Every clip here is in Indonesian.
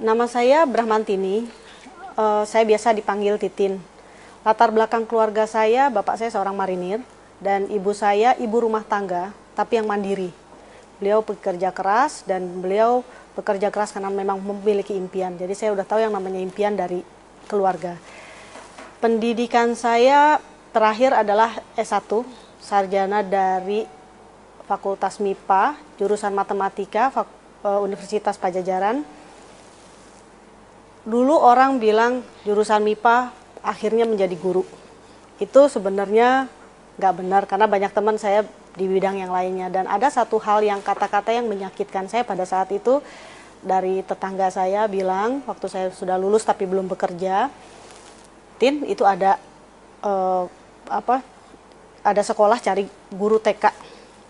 Nama saya Brahmantini, saya biasa dipanggil Titin. Latar belakang keluarga saya, bapak saya seorang marinir, dan ibu saya ibu rumah tangga, tapi yang mandiri. Beliau bekerja keras, dan beliau bekerja keras karena memang memiliki impian. Jadi saya udah tahu yang namanya impian dari keluarga. Pendidikan saya terakhir adalah S1, sarjana dari Fakultas MIPA, jurusan Matematika, Universitas Pajajaran. Dulu orang bilang jurusan MIPA akhirnya menjadi guru. Itu sebenarnya nggak benar karena banyak teman saya di bidang yang lainnya. Dan ada satu hal yang kata-kata yang menyakitkan saya pada saat itu dari tetangga saya bilang waktu saya sudah lulus tapi belum bekerja, Tin, itu ada ada sekolah cari guru TK.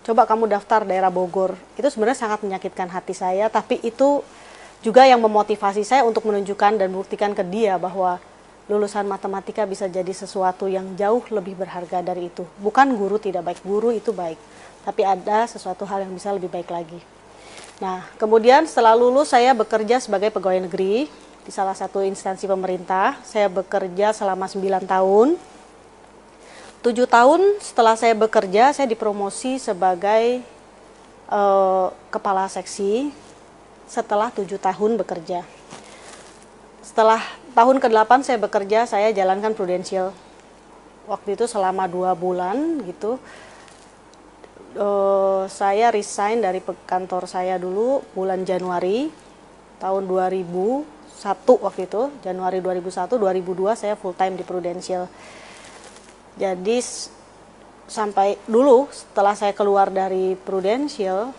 Coba kamu daftar daerah Bogor. Itu sebenarnya sangat menyakitkan hati saya, tapi itu juga yang memotivasi saya untuk menunjukkan dan membuktikan ke dia bahwa lulusan matematika bisa jadi sesuatu yang jauh lebih berharga dari itu. Bukan guru tidak baik, guru itu baik. Tapi ada sesuatu hal yang bisa lebih baik lagi. Nah, kemudian setelah lulus saya bekerja sebagai pegawai negeri di salah satu instansi pemerintah. Saya bekerja selama 9 tahun. 7 tahun setelah saya bekerja, saya dipromosi sebagai kepala seksi setelah 7 tahun bekerja. Setelah tahun ke-8 saya bekerja, saya jalankan prudensial. Waktu itu selama 2 bulan gitu. Saya resign dari kantor saya dulu bulan Januari tahun 2001 waktu itu. Januari 2001, 2002 saya full time di prudensial. Jadi sampai dulu setelah saya keluar dari prudensial,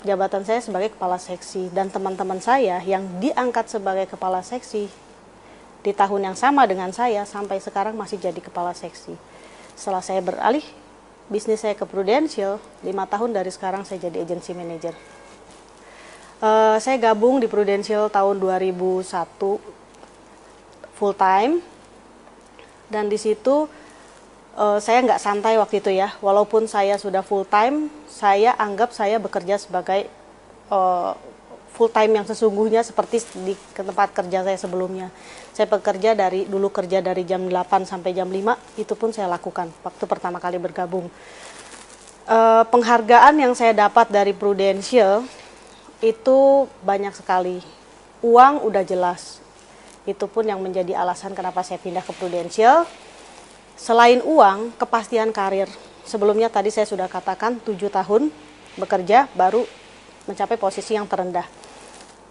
jabatan saya sebagai kepala seksi, dan teman-teman saya yang diangkat sebagai kepala seksi di tahun yang sama dengan saya sampai sekarang masih jadi kepala seksi. Setelah saya beralih bisnis saya ke prudensial, 5 tahun dari sekarang saya jadi agency manager. Saya gabung di prudensial tahun 2001 full time, dan di situ saya nggak santai waktu itu ya, walaupun saya sudah full time, saya anggap saya bekerja sebagai full time yang sesungguhnya seperti di tempat kerja saya sebelumnya. Saya bekerja dulu kerja dari jam 8 sampai jam 5, itu pun saya lakukan waktu pertama kali bergabung. Penghargaan yang saya dapat dari prudensial itu banyak sekali. Uang udah jelas, itu pun yang menjadi alasan kenapa saya pindah ke prudensial. Selain uang, kepastian karir. Sebelumnya tadi saya sudah katakan 7 tahun bekerja baru mencapai posisi yang terendah.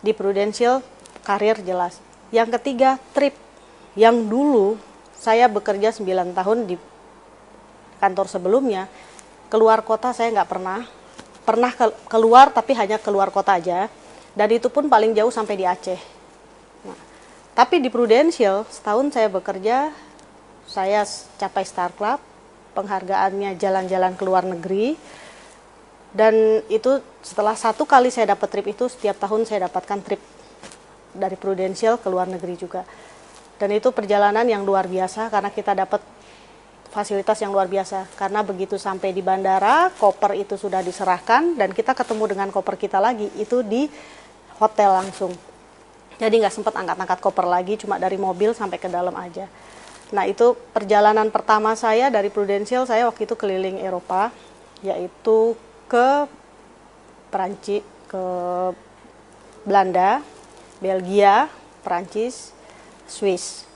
Di prudensial karir jelas. Yang ketiga, trip. Yang dulu saya bekerja 9 tahun di kantor sebelumnya, keluar kota saya nggak pernah. Pernah keluar tapi hanya keluar kota aja. Dan itu pun paling jauh sampai di Aceh. Nah, tapi di prudensial setahun saya bekerja, saya capai Star Club, penghargaannya jalan-jalan ke luar negeri, dan itu setelah 1 kali saya dapat trip itu, setiap tahun saya dapatkan trip dari prudensial ke luar negeri juga. Dan itu perjalanan yang luar biasa karena kita dapat fasilitas yang luar biasa. Karena begitu sampai di bandara, koper itu sudah diserahkan dan kita ketemu dengan koper kita lagi, itu di hotel langsung. Jadi nggak sempat angkat-angkat koper lagi, cuma dari mobil sampai ke dalam aja. Nah, itu perjalanan pertama saya dari prudensial. Saya waktu itu keliling Eropa, yaitu ke Perancis, ke Belanda, Belgia, Perancis, Swiss.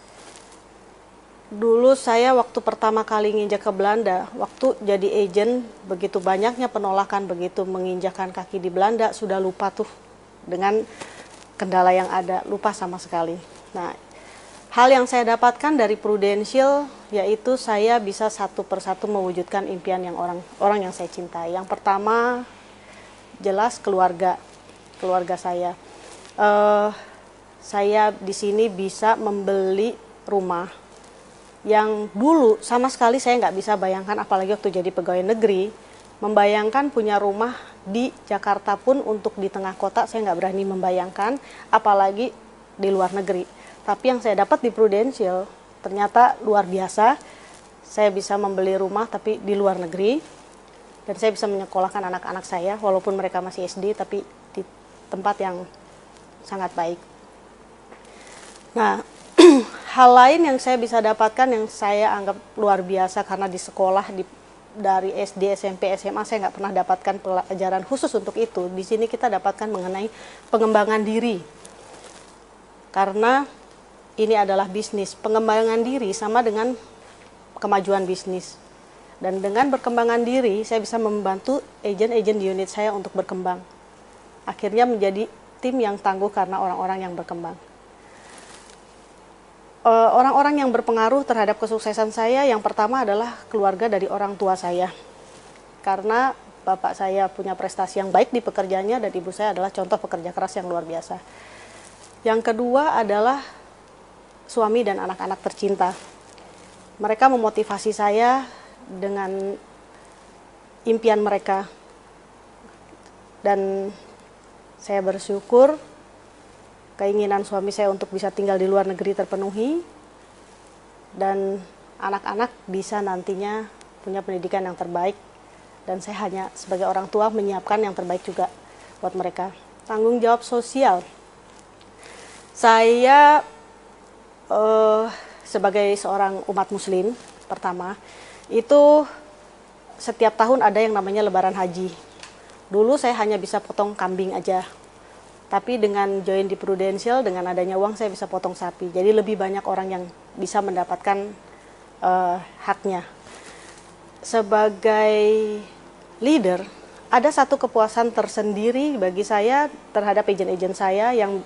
Dulu saya waktu pertama kali nginjak ke Belanda, waktu jadi agent, begitu banyaknya penolakan, begitu menginjakkan kaki di Belanda, sudah lupa tuh dengan kendala yang ada, lupa sama sekali. Nah, hal yang saya dapatkan dari prudensial yaitu saya bisa satu persatu mewujudkan impian yang orang yang saya cintai. Yang pertama jelas keluarga saya. Saya di sini bisa membeli rumah yang dulu sama sekali saya nggak bisa bayangkan, apalagi waktu jadi pegawai negeri, membayangkan punya rumah di Jakarta pun untuk di tengah kota saya nggak berani membayangkan, apalagi di luar negeri. Tapi yang saya dapat di prudensial ternyata luar biasa. Saya bisa membeli rumah tapi di luar negeri, dan saya bisa menyekolahkan anak-anak saya walaupun mereka masih SD, tapi di tempat yang sangat baik. Nah, hal lain yang saya bisa dapatkan yang saya anggap luar biasa karena di sekolah dari SD, SMP, SMA saya nggak pernah dapatkan pelajaran khusus untuk itu. Di sini kita dapatkan mengenai pengembangan diri. Karena ini adalah bisnis. Pengembangan diri sama dengan kemajuan bisnis. Dan dengan berkembangan diri, saya bisa membantu agen-agen di unit saya untuk berkembang. Akhirnya menjadi tim yang tangguh karena orang-orang yang berkembang. Orang-orang yang berpengaruh terhadap kesuksesan saya yang pertama adalah keluarga dari orang tua saya. Karena bapak saya punya prestasi yang baik di pekerjaannya dan ibu saya adalah contoh pekerja keras yang luar biasa. Yang kedua adalah suami dan anak-anak tercinta. Mereka memotivasi saya dengan impian mereka. Dan saya bersyukur keinginan suami saya untuk bisa tinggal di luar negeri terpenuhi dan anak-anak bisa nantinya punya pendidikan yang terbaik, dan saya hanya sebagai orang tua menyiapkan yang terbaik juga buat mereka. Tanggung jawab sosial, saya sebagai seorang umat muslim pertama itu setiap tahun ada yang namanya lebaran haji. Dulu saya hanya bisa potong kambing aja. Tapi dengan join di Prudential, dengan adanya uang saya bisa potong sapi. Jadi lebih banyak orang yang bisa mendapatkan haknya. Sebagai leader, ada satu kepuasan tersendiri bagi saya terhadap agen-agen saya yang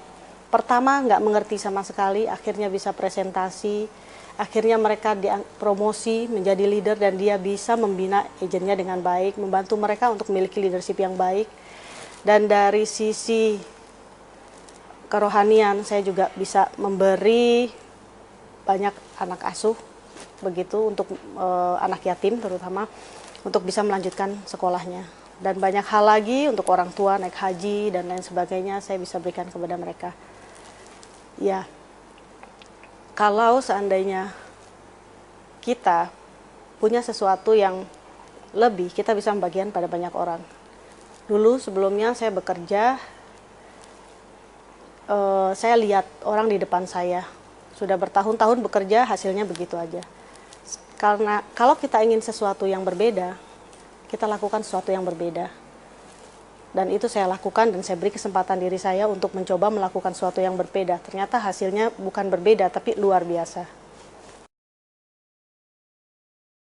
pertama nggak mengerti sama sekali, akhirnya bisa presentasi, akhirnya mereka dipromosi menjadi leader dan dia bisa membina agennya dengan baik, membantu mereka untuk memiliki leadership yang baik. Dan dari sisi kerohanian saya juga bisa memberi banyak anak asuh begitu untuk anak yatim terutama untuk bisa melanjutkan sekolahnya, dan banyak hal lagi untuk orang tua naik haji dan lain sebagainya saya bisa berikan kepada mereka. Ya, kalau seandainya kita punya sesuatu yang lebih, kita bisa membagikan pada banyak orang. Dulu sebelumnya saya bekerja, saya lihat orang di depan saya sudah bertahun-tahun bekerja, hasilnya begitu aja. Karena kalau kita ingin sesuatu yang berbeda, kita lakukan sesuatu yang berbeda. Dan itu saya lakukan dan saya beri kesempatan diri saya untuk mencoba melakukan sesuatu yang berbeda. Ternyata hasilnya bukan berbeda tapi luar biasa.